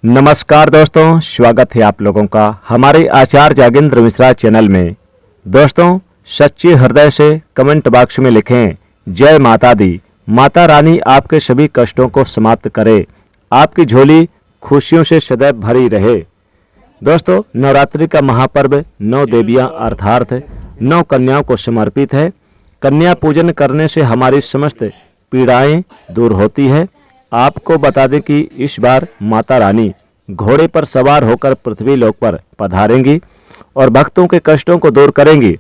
नमस्कार दोस्तों, स्वागत है आप लोगों का हमारे आचार्य जागेंद्र मिश्रा चैनल में। दोस्तों, सच्चे हृदय से कमेंट बॉक्स में लिखें जय माता दी। माता रानी आपके सभी कष्टों को समाप्त करे, आपकी झोली खुशियों से सदैव भरी रहे। दोस्तों, नवरात्रि का महापर्व 9 देवियां अर्थात 9 कन्याओं को समर्पित है। कन्या पूजन करने से हमारी समस्त पीड़ाएं दूर होती है। आपको बता दें कि इस बार माता रानी घोड़े पर सवार होकर पृथ्वी लोक पर पधारेंगी और भक्तों के कष्टों को दूर करेंगी।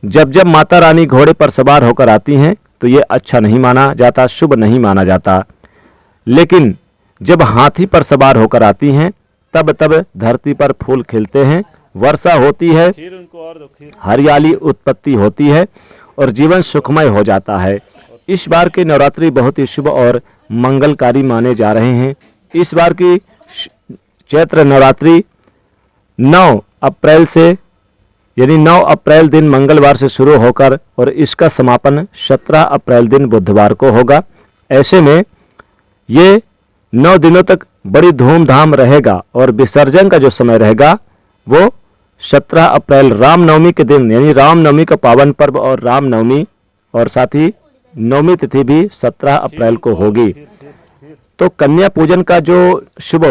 जब माता रानी घोड़े पर सवार होकर आती हैं तो ये अच्छा नहीं माना जाता, शुभ नहीं माना जाता। लेकिन जब हाथी पर सवार होकर आती हैं तब धरती पर फूल खिलते हैं, वर्षा होती है, हरियाली उत्पत्ति होती है और जीवन सुखमय हो जाता है। इस बार की नवरात्रि बहुत ही शुभ और मंगलकारी माने जा रहे हैं। इस बार की चैत्र नवरात्रि 9 अप्रैल से यानी 9 अप्रैल दिन मंगलवार से शुरू होकर और इसका समापन 17 अप्रैल दिन बुधवार को होगा। ऐसे में ये 9 दिनों तक बड़ी धूमधाम रहेगा और विसर्जन का जो समय रहेगा वो 17 अप्रैल रामनवमी के दिन यानी रामनवमी का पावन पर्व और रामनवमी और साथ ही नवमी तिथि भी 17 अप्रैल को होगी। तो कन्या पूजन का जो शुभ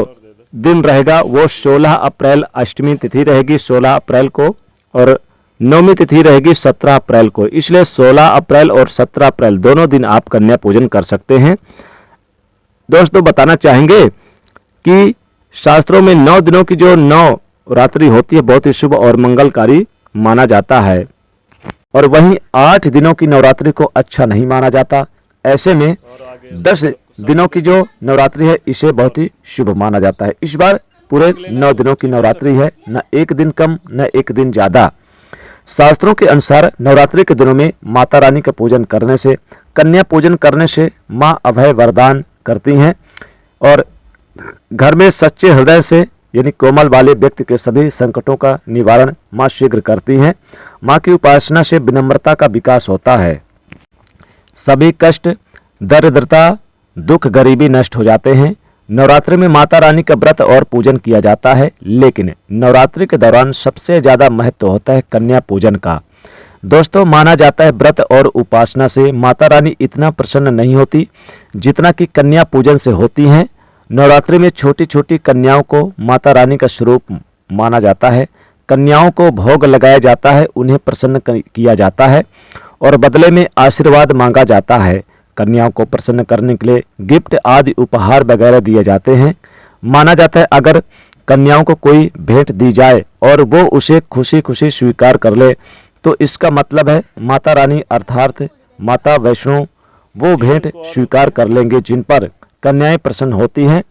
दिन रहेगा वो 16 अप्रैल अष्टमी तिथि रहेगी 16 अप्रैल को और नवमी तिथि रहेगी 17 अप्रैल को। इसलिए 16 अप्रैल और 17 अप्रैल दोनों दिन आप कन्या पूजन कर सकते हैं। दोस्तों, बताना चाहेंगे कि शास्त्रों में 9 दिनों की जो नवरात्रि होती है बहुत ही शुभ और मंगलकारी माना जाता है और वहीं 8 दिनों की नवरात्रि को अच्छा नहीं माना जाता। ऐसे में 10 दिनों की जो नवरात्रि है इसे बहुत ही शुभ माना जाता है। इस बार पूरे 9 दिनों की नवरात्रि है, न एक दिन कम न एक दिन ज्यादा। शास्त्रों के अनुसार नवरात्रि के दिनों में माता रानी का पूजन करने से, कन्या पूजन करने से माँ अभय वरदान करती हैं और घर में सच्चे हृदय से यानी कोमल वाले व्यक्ति के सभी संकटों का निवारण माँ शीघ्र करती हैं। माँ की उपासना से विनम्रता का विकास होता है, सभी कष्ट, दरिद्रता, दुख, गरीबी नष्ट हो जाते हैं। नवरात्रि में माता रानी का व्रत और पूजन किया जाता है, लेकिन नवरात्रि के दौरान सबसे ज्यादा महत्व होता है कन्या पूजन का। दोस्तों, माना जाता है व्रत और उपासना से माता रानी इतना प्रसन्न नहीं होती जितना कि कन्या पूजन से होती हैं। नवरात्रि में छोटी छोटी कन्याओं को माता रानी का स्वरूप माना जाता है। कन्याओं को भोग लगाया जाता है, उन्हें प्रसन्न किया जाता है और बदले में आशीर्वाद मांगा जाता है। कन्याओं को प्रसन्न करने के लिए गिफ्ट आदि उपहार वगैरह दिए जाते हैं। माना जाता है अगर कन्याओं को कोई भेंट दी जाए और वो उसे खुशी खुशी स्वीकार कर ले तो इसका मतलब है माता रानी अर्थात माता वैष्णो वो भेंट स्वीकार कर लेंगे। जिन पर कन्याएं प्रसन्न होती हैं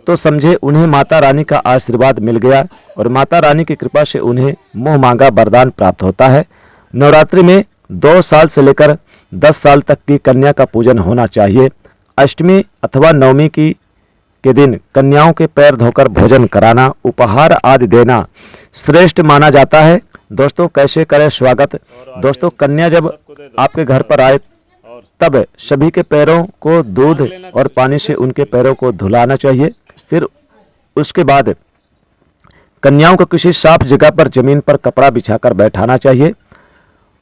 तो समझे उन्हें माता रानी का आशीर्वाद मिल गया और माता रानी की कृपा से उन्हें मोह मांगा वरदान प्राप्त होता है। नवरात्रि में 2 साल से लेकर 10 साल तक की कन्या का पूजन होना चाहिए। अष्टमी अथवा नवमी के दिन कन्याओं के पैर धोकर भोजन कराना, उपहार आदि देना श्रेष्ठ माना जाता है। दोस्तों, कैसे करें स्वागत? दोस्तों, कन्या जब आपके घर पर आए तब सभी के पैरों को दूध और पानी से उनके पैरों को धुलाना चाहिए। फिर उसके बाद कन्याओं को किसी साफ जगह पर जमीन पर कपड़ा बिछाकर बैठाना चाहिए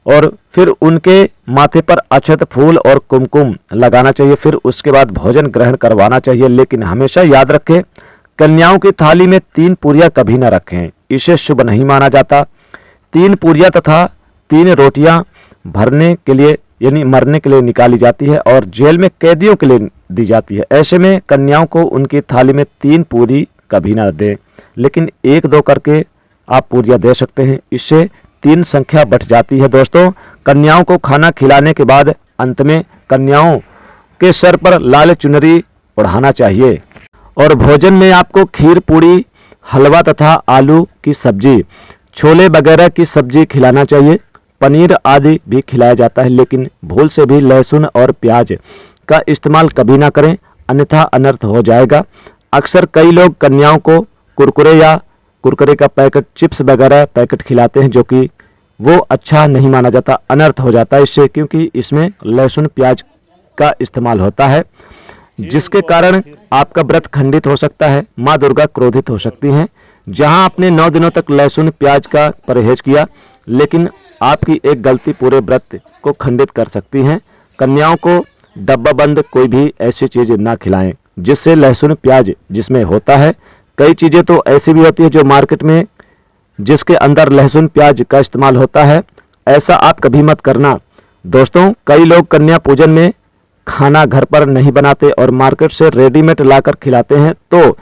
और फिर उनके माथे पर अक्षत, फूल और कुमकुम लगाना चाहिए। फिर उसके बाद भोजन ग्रहण करवाना चाहिए। लेकिन हमेशा याद रखें, कन्याओं की थाली में 3 पूरियां कभी न रखें, इसे शुभ नहीं माना जाता। 3 पूरियां तथा 3 रोटियां भरने के लिए यानी मरने के लिए निकाली जाती है और जेल में कैदियों के लिए दी जाती है। ऐसे में कन्याओं को उनकी थाली में 3 पूरी कभी ना दें, लेकिन 1-2 करके आप पूरियां दे सकते हैं। इससे 3 संख्या बढ़ जाती है। दोस्तों, कन्याओं को खाना खिलाने के बाद अंत में कन्याओं के सर पर लाल चुनरी ओढ़ाना चाहिए और भोजन में आपको खीर, पूड़ी, हलवा तथा आलू की सब्जी, छोले वगैरह की सब्जी खिलाना चाहिए। पनीर आदि भी खिलाया जाता है, लेकिन भूल से भी लहसुन और प्याज का इस्तेमाल कभी ना करें, अन्यथा अनर्थ हो जाएगा। अक्सर कई लोग कन्याओं को कुरकुरे या कुरकुरे का पैकेट, चिप्स वगैरह पैकेट खिलाते हैं, जो कि वो अच्छा नहीं माना जाता, अनर्थ हो जाता है इससे, क्योंकि इसमें लहसुन प्याज का इस्तेमाल होता है, जिसके कारण आपका व्रत खंडित हो सकता है, माँ दुर्गा क्रोधित हो सकती हैं। जहां आपने 9 दिनों तक लहसुन प्याज का परहेज किया, लेकिन आपकी एक गलती पूरे व्रत को खंडित कर सकती है। कन्याओं को डब्बा बंद कोई भी ऐसी चीज ना खिलाएं जिससे लहसुन प्याज जिसमें होता है। कई चीजें तो ऐसी भी होती है जो मार्केट में जिसके अंदर लहसुन प्याज का इस्तेमाल होता है, ऐसा आप कभी मत करना। दोस्तों, कई लोग कन्या पूजन में खाना घर पर नहीं बनाते और मार्केट से रेडीमेड लाकर खिलाते हैं, तो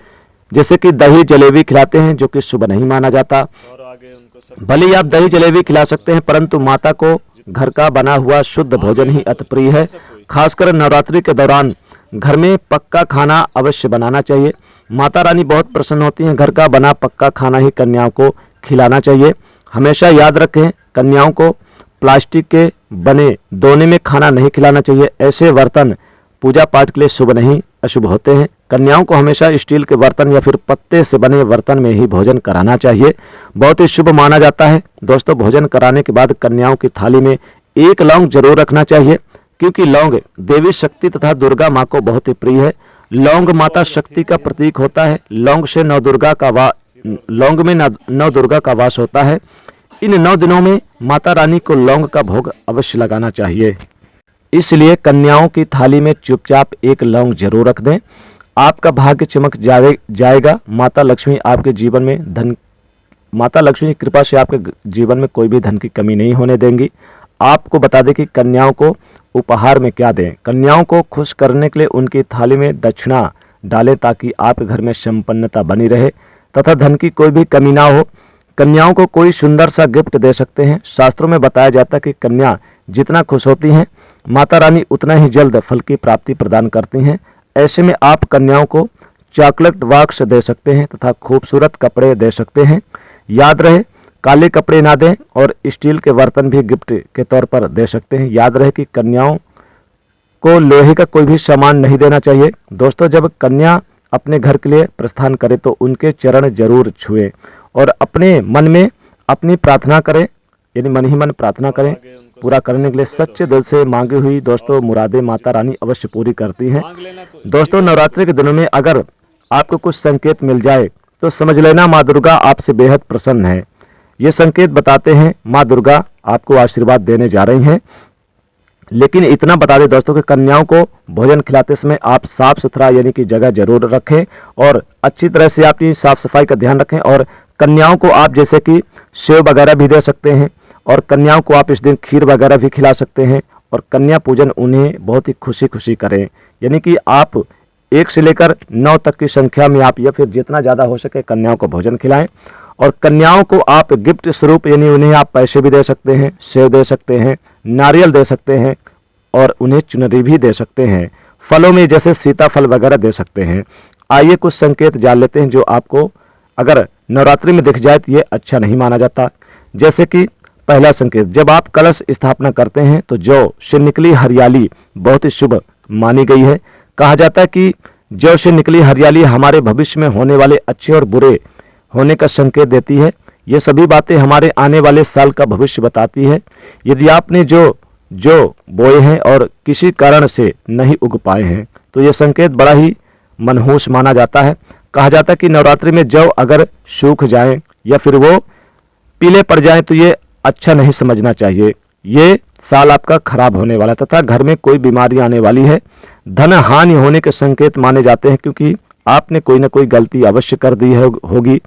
जैसे कि दही जलेबी खिलाते हैं, जो कि शुभ नहीं माना जाता। भले ही आप दही जलेबी खिला सकते हैं, परंतु माता को घर का बना हुआ शुद्ध भोजन ही अति प्रिय है। खासकर नवरात्रि के दौरान घर में पक्का खाना अवश्य बनाना चाहिए। माता रानी बहुत प्रसन्न होती हैं। घर का बना पक्का खाना ही कन्याओं को खिलाना चाहिए। हमेशा याद रखें, कन्याओं को प्लास्टिक के बने दोने में खाना नहीं खिलाना चाहिए। ऐसे बर्तन पूजा पाठ के लिए शुभ नहीं, अशुभ होते हैं। कन्याओं को हमेशा स्टील के बर्तन या फिर पत्ते से बने बर्तन में ही भोजन कराना चाहिए, बहुत ही शुभ माना जाता है। दोस्तों, भोजन कराने के बाद कन्याओं की थाली में एक लौंग जरूर रखना चाहिए, क्योंकि लौंग देवी शक्ति तथा दुर्गा माँ को बहुत ही प्रिय है। लौंग माता शक्ति का प्रतीक होता है। लौंग में नौ दुर्गा का वास होता है। इन 9 दिनों में माता रानी को लौंग का भोग अवश्य लगाना चाहिए। इसलिए कन्याओं की थाली में चुपचाप एक लौंग जरूर रख दें। आपका भाग्य चमक जाएगा। माता लक्ष्मी की कृपा से आपके जीवन में कोई भी धन की कमी नहीं होने देंगी। आपको बता दें कि कन्याओं को उपहार में क्या दें। कन्याओं को खुश करने के लिए उनकी थाली में दक्षिणा डालें, ताकि आपके घर में संपन्नता बनी रहे तथा धन की कोई भी कमी ना हो। कन्याओं को कोई सुंदर सा गिफ्ट दे सकते हैं। शास्त्रों में बताया जाता है कि कन्या जितना खुश होती हैं, माता रानी उतना ही जल्द फल की प्राप्ति प्रदान करती हैं। ऐसे में आप कन्याओं को चॉकलेट बॉक्स दे सकते हैं तथा खूबसूरत कपड़े दे सकते हैं। याद रहे, काले कपड़े ना दें और स्टील के बर्तन भी गिफ्ट के तौर पर दे सकते हैं। याद रहे कि कन्याओं को लोहे का कोई भी सामान नहीं देना चाहिए। दोस्तों, जब कन्या अपने घर के लिए प्रस्थान करे तो उनके चरण जरूर छुएं और अपने मन में अपनी प्रार्थना करें, यानी मन ही मन प्रार्थना करें। पूरा करने के लिए सच्चे दिल से मांगी हुई दोस्तों मुरादें माता रानी अवश्य पूरी करती हैं। दोस्तों, नवरात्रि के दिनों में अगर आपको कुछ संकेत मिल जाए तो समझ लेना माँ दुर्गा आपसे बेहद प्रसन्न है। ये संकेत बताते हैं माँ दुर्गा आपको आशीर्वाद देने जा रही हैं। लेकिन इतना बता दें दोस्तों कि कन्याओं को भोजन खिलाते समय आप साफ सुथरा यानी कि जगह जरूर रखें और अच्छी तरह से अपनी साफ सफाई का ध्यान रखें। और कन्याओं को आप जैसे कि सेव वगैरह भी दे सकते हैं और कन्याओं को आप इस दिन खीर वगैरह भी खिला सकते हैं। और कन्या पूजन उन्हें बहुत ही खुशी खुशी करें, यानी कि आप 1 से लेकर 9 तक की संख्या में आप या फिर जितना ज़्यादा हो सके कन्याओं को भोजन खिलाएं। और कन्याओं को आप गिफ्ट स्वरूप यानी उन्हें आप पैसे भी दे सकते हैं, सेव दे सकते हैं, नारियल दे सकते हैं और उन्हें चुनरी भी दे सकते हैं। फलों में जैसे सीताफल वगैरह दे सकते हैं। आइए कुछ संकेत जान लेते हैं जो आपको अगर नवरात्रि में दिख जाए तो ये अच्छा नहीं माना जाता। जैसे कि पहला संकेत, जब आप कलश स्थापना करते हैं तो जौ से निकली हरियाली बहुत ही शुभ मानी गई है। कहा जाता है कि जौ से निकली हरियाली हमारे भविष्य में होने वाले अच्छे और बुरे होने का संकेत देती है। ये सभी बातें हमारे आने वाले साल का भविष्य बताती है। यदि आपने जो बोए हैं और किसी कारण से नहीं उग पाए हैं तो ये संकेत बड़ा ही मनहूस माना जाता है। कहा जाता है कि नवरात्रि में जौ अगर सूख जाए या फिर वो पीले पड़ जाए तो ये अच्छा नहीं समझना चाहिए। ये साल आपका खराब होने वाला तथा घर में कोई बीमारी आने वाली है। धन हानि होने के संकेत माने जाते हैं, क्योंकि आपने कोई ना कोई गलती अवश्य कर दी होगी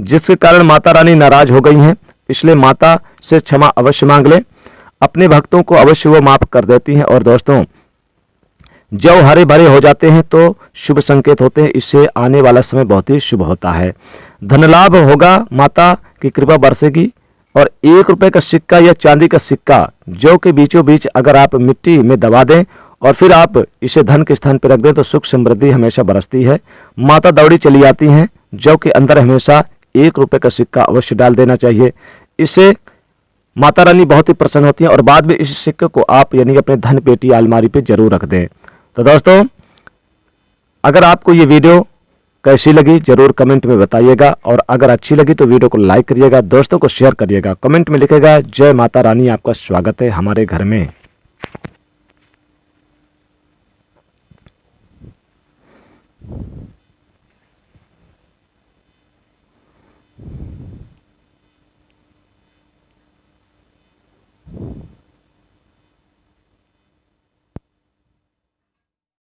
जिसके कारण माता रानी नाराज हो गई हैं। इसलिए माता से क्षमा अवश्य मांग लें। अपने भक्तों को अवश्य वो माफ कर देती हैं। और दोस्तों, जौ हरे भरे हो जाते हैं तो शुभ संकेत होते हैं। इससे आने वाला समय बहुत ही शुभ होता है। धन लाभ होगा, माता की कृपा बरसेगी। और 1 रुपए का सिक्का या चांदी का सिक्का जौ के बीचों बीच अगर आप मिट्टी में दबा दें और फिर आप इसे धन के स्थान पर रख दें तो सुख समृद्धि हमेशा बरसती है। माता दौड़ी चली आती हैं। जौ के अंदर हमेशा 1 रुपए का सिक्का अवश्य डाल देना चाहिए। इससे माता रानी बहुत ही प्रसन्न होती हैं और बाद में इस सिक्के को आप यानी कि अपने धन पेटी अलमारी पे जरूर रख दें। तो दोस्तों, अगर आपको ये वीडियो कैसी लगी जरूर कमेंट में बताइएगा और अगर अच्छी लगी तो वीडियो को लाइक करिएगा, दोस्तों को शेयर करिएगा, कमेंट में लिखिएगा जय माता रानी। आपका स्वागत है हमारे घर में।